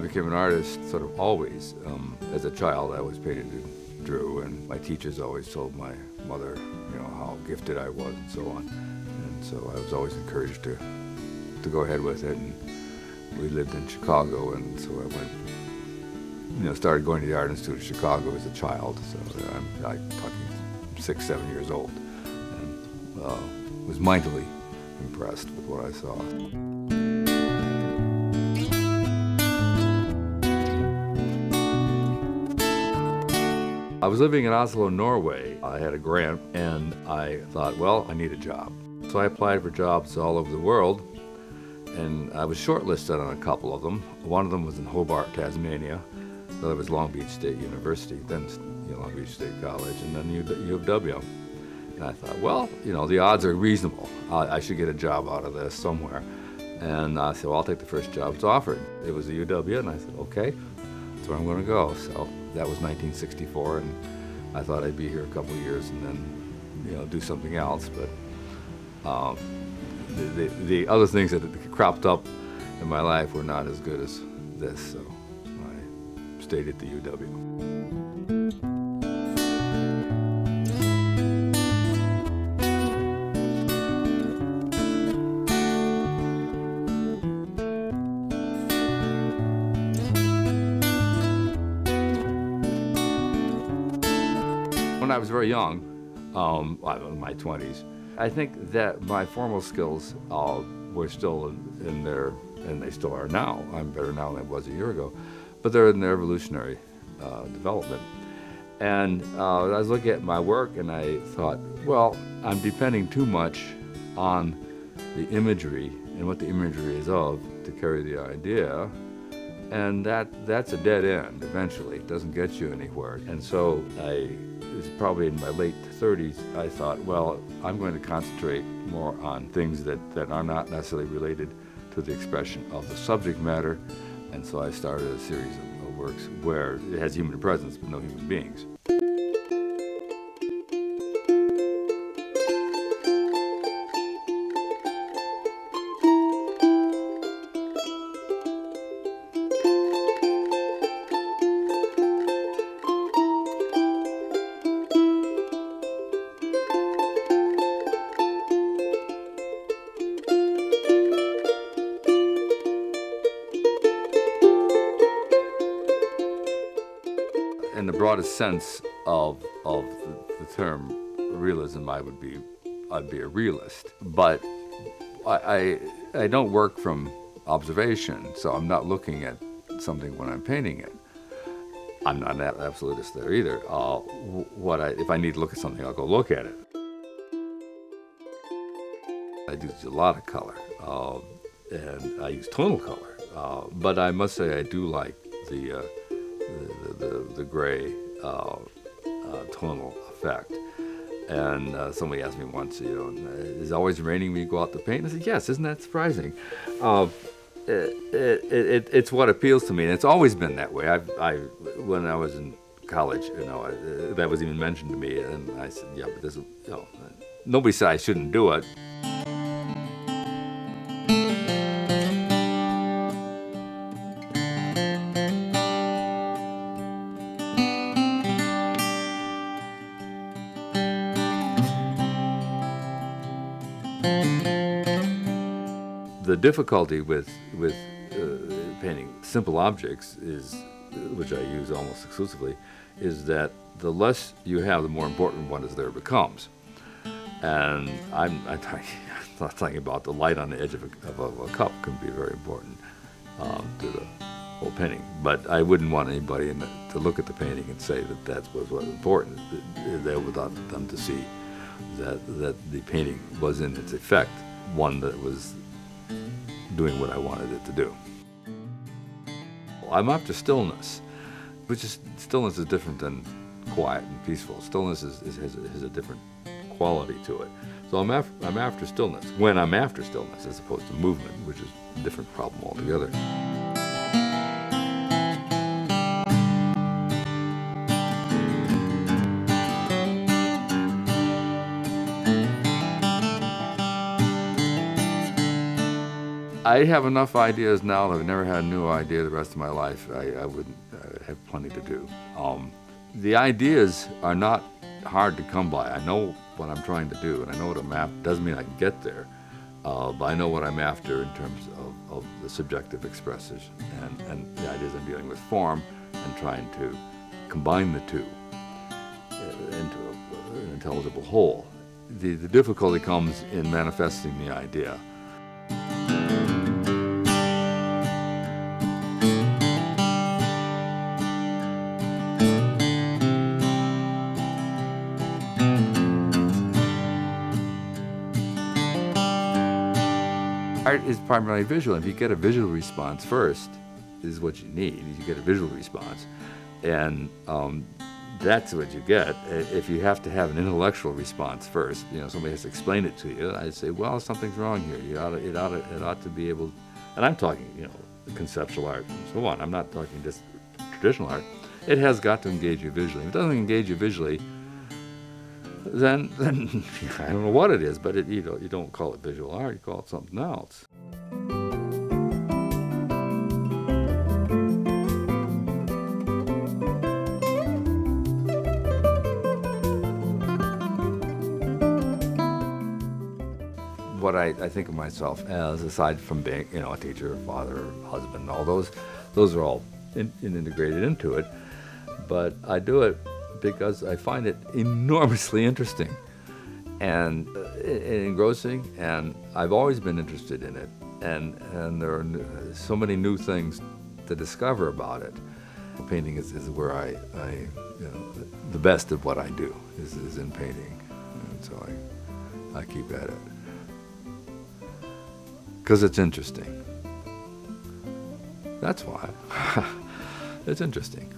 became an artist sort of always. As a child, I always painted and drew, and my teachers always told my mother, how gifted I was and so on. And so I was always encouraged to go ahead with it. And we lived in Chicago, and so I went, started going to the Art Institute of Chicago as a child. So I'm talking 6, 7 years old, and was mightily impressed with what I saw. I was living in Oslo, Norway. I had a grant, and I thought, well, I need a job. So I applied for jobs all over the world, and I was shortlisted on a couple of them. One of them was in Hobart, Tasmania. The other was Long Beach State University, then Long Beach State College, and then U of W. And I thought, well, the odds are reasonable. I should get a job out of this somewhere. And I said, well, I'll take the first job that's offered. It was the UW, and I said, okay, that's where I'm going to go. So that was 1964, and I thought I'd be here a couple of years and then, do something else. But the other things that cropped up in my life were not as good as this, so I stayed at the UW. When I was very young, in my 20s, I think that my formal skills were still in their, and they still are now. I'm better now than I was a year ago, but they're in their evolutionary development. And I was looking at my work, and I thought, well, I'm depending too much on the imagery and what the imagery is of to carry the idea. And that's a dead end eventually. It doesn't get you anywhere. And so it was probably in my late 30s, I thought, well, I'm going to concentrate more on things that are not necessarily related to the expression of the subject matter. And so I started a series of works where it has human presence but no human beings. In the broadest sense of the term realism, I'd be a realist. But I don't work from observation, so I'm not looking at something when I'm painting it. I'm not an absolutist there either. If I need to look at something, I'll go look at it. I use a lot of color, and I use tonal color. But I must say I do like the gray tonal effect. And somebody asked me once, is it always raining when you go out to paint? I said, yes, isn't that surprising? It's what appeals to me, and it's always been that way. When I was in college, that was even mentioned to me, and I said, yeah, but this, nobody said I shouldn't do it. The difficulty with painting simple objects is, which I use almost exclusively, is that the less you have, the more important what is there becomes. And I'm not talking about the light on the edge of a cup can be very important to the whole painting. But I wouldn't want anybody to look at the painting and say that was what was important. They would want them to see that the painting was in its effect one that was doing what I wanted it to do. I'm after stillness, stillness is different than quiet and peaceful. Stillness has a different quality to it. So I'm after stillness, when I'm after stillness, as opposed to movement, which is a different problem altogether. I have enough ideas now that I've never had a new idea the rest of my life. I wouldn't have plenty to do. The ideas are not hard to come by. I know what I'm trying to do, and I know what I'm after. Doesn't mean I can get there, but I know what I'm after in terms of the subjective expressive and the ideas I'm dealing with form and trying to combine the two into an intelligible whole. The difficulty comes in manifesting the idea. Art is primarily visual. If you get a visual response first, is what you need. You get a visual response, and that's what you get. If you have to have an intellectual response first, somebody has to explain it to you. I'd say, well, something's wrong here. It ought to be able. And I'm talking, conceptual art and so on. I'm not talking just traditional art. It has got to engage you visually. If it doesn't engage you visually, then I don't know what it is, but you don't call it visual art, you call it something else. What I think of myself as, aside from being, a teacher, father, husband, all those are all integrated into it, but I do it because I find it enormously interesting and engrossing, and I've always been interested in it, and there are so many new things to discover about it. Painting is where I the best of what I do is in painting, and so I keep at it because it's interesting. That's why. It's interesting.